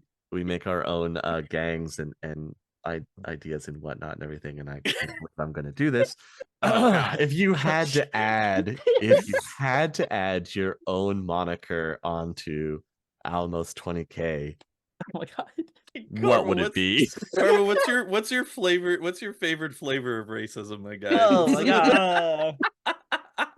gangs and ideas and whatnot and everything. And I'm going to do this. If you had to add your own moniker onto Alamos 20K. Oh my God. What would it be? Carver, what's your flavor? What's your favorite flavor of racism, my guy? Oh my God.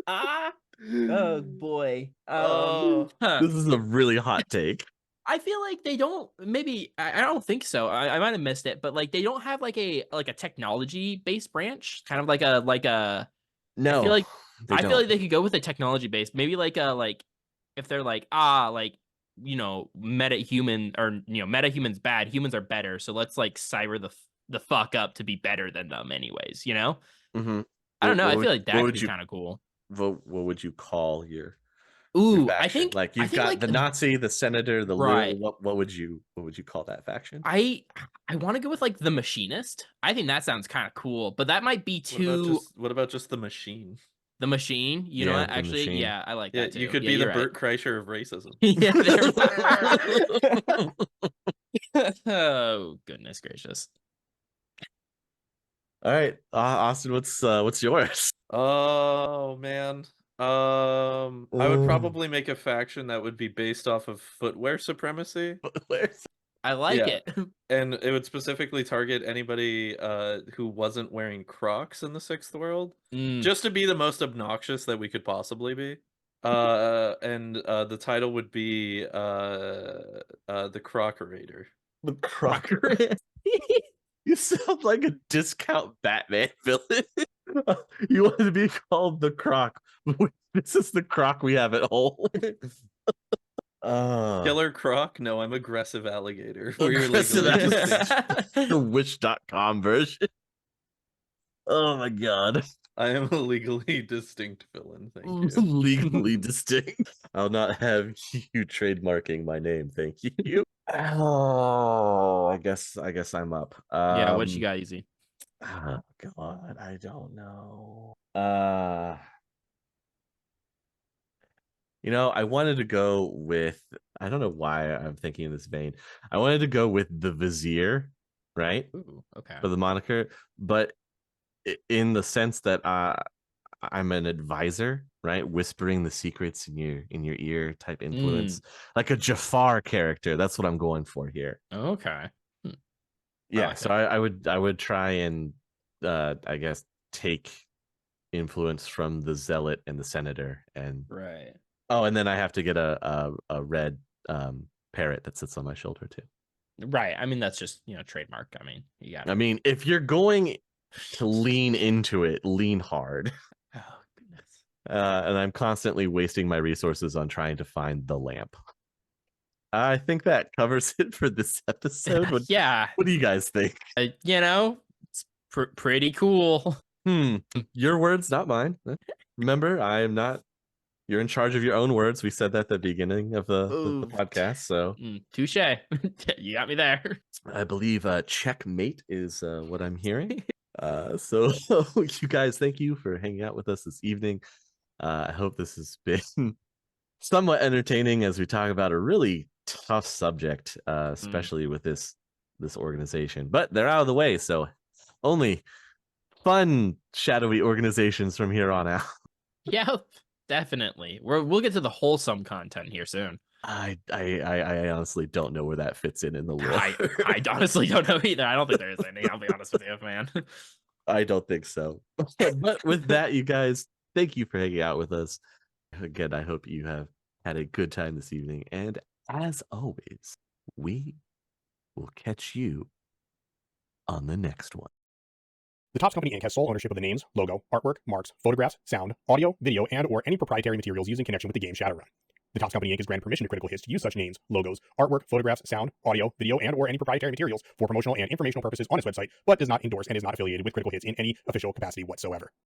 Oh boy. This is a really hot take. I feel like they don't. Maybe I don't think so. I might have missed it, but like they don't have like a technology based branch, kind of like a. No, I feel like they could go with a technology based, maybe like if they're like you know, meta-human or you know, meta-human's bad, humans are better, so let's like cyber the fuck up to be better than them anyways, you know. I don't know. I feel like that would be kind of cool. What would you call your I think like you've got like, the Nazi, the senator, the right. What would you call that faction? I want to go with like the machinist. I think that sounds kind of cool, but that might be too. What about just the machine? The machine, you know what? Actually, machine. Yeah, I like that too. You could be the Bert Kreischer of racism. Yeah. Oh goodness gracious! All right, Austin, what's yours? Oh man, I would probably make a faction that would be based off of footwear supremacy. I like it. And it would specifically target anybody who wasn't wearing Crocs in the Sixth World, just to be the most obnoxious that we could possibly be. And the title would be the Crocerator. The Crocerator. You sound like a discount Batman villain. You want to be called the Croc. This is the Croc we have at home. Killer Croc? No, I'm aggressive alligator. The Wish.com version. Oh my God. I am a legally distinct villain. Thank you. Legally distinct. I'll not have you trademarking my name. Thank you. Oh, I guess I'm up. Yeah, what you got, Easy? Oh God, I don't know. You know, I wanted to go with, I don't know why I'm thinking in this vein. I wanted to go with the Vizier, right? Ooh, okay. For the moniker, but in the sense that I'm an advisor, right? Whispering the secrets in your ear type influence, like a Jafar character. That's what I'm going for here. Okay. Yeah, so I would try and I guess take influence from the zealot and the senator, and Right. oh, and then I have to get a red parrot that sits on my shoulder too. Right. I mean, that's just, trademark. I mean, you got it. I mean, if you're going to lean into it, lean hard. Oh, goodness. And I'm constantly wasting my resources on trying to find the lamp. I think that covers it for this episode. What do you guys think? It's pretty cool. Your words, not mine. Remember, I am not. You're in charge of your own words. We said that at the beginning of the podcast. So touche. You got me there. I believe checkmate is what I'm hearing. So you guys, thank you for hanging out with us this evening. I hope this has been somewhat entertaining as we talk about a really tough subject, especially with this organization. But they're out of the way, so only fun shadowy organizations from here on out. Yep, definitely. We'll get to the wholesome content here soon. I honestly don't know where that fits in the lore. I honestly don't know either. I don't think there is any. I'll be honest with you, man. I don't think so. But with that, you guys, thank you for hanging out with us. Again, I hope you have had a good time this evening. And as always, we will catch you on the next one. The Topps Company Inc. has sole ownership of the names, logo, artwork, marks, photographs, sound, audio, video, and/or any proprietary materials used in connection with the game Shadowrun. The Topps Company Inc. is granted permission to Critical Hits to use such names, logos, artwork, photographs, sound, audio, video, and/or any proprietary materials for promotional and informational purposes on its website, but does not endorse and is not affiliated with Critical Hits in any official capacity whatsoever.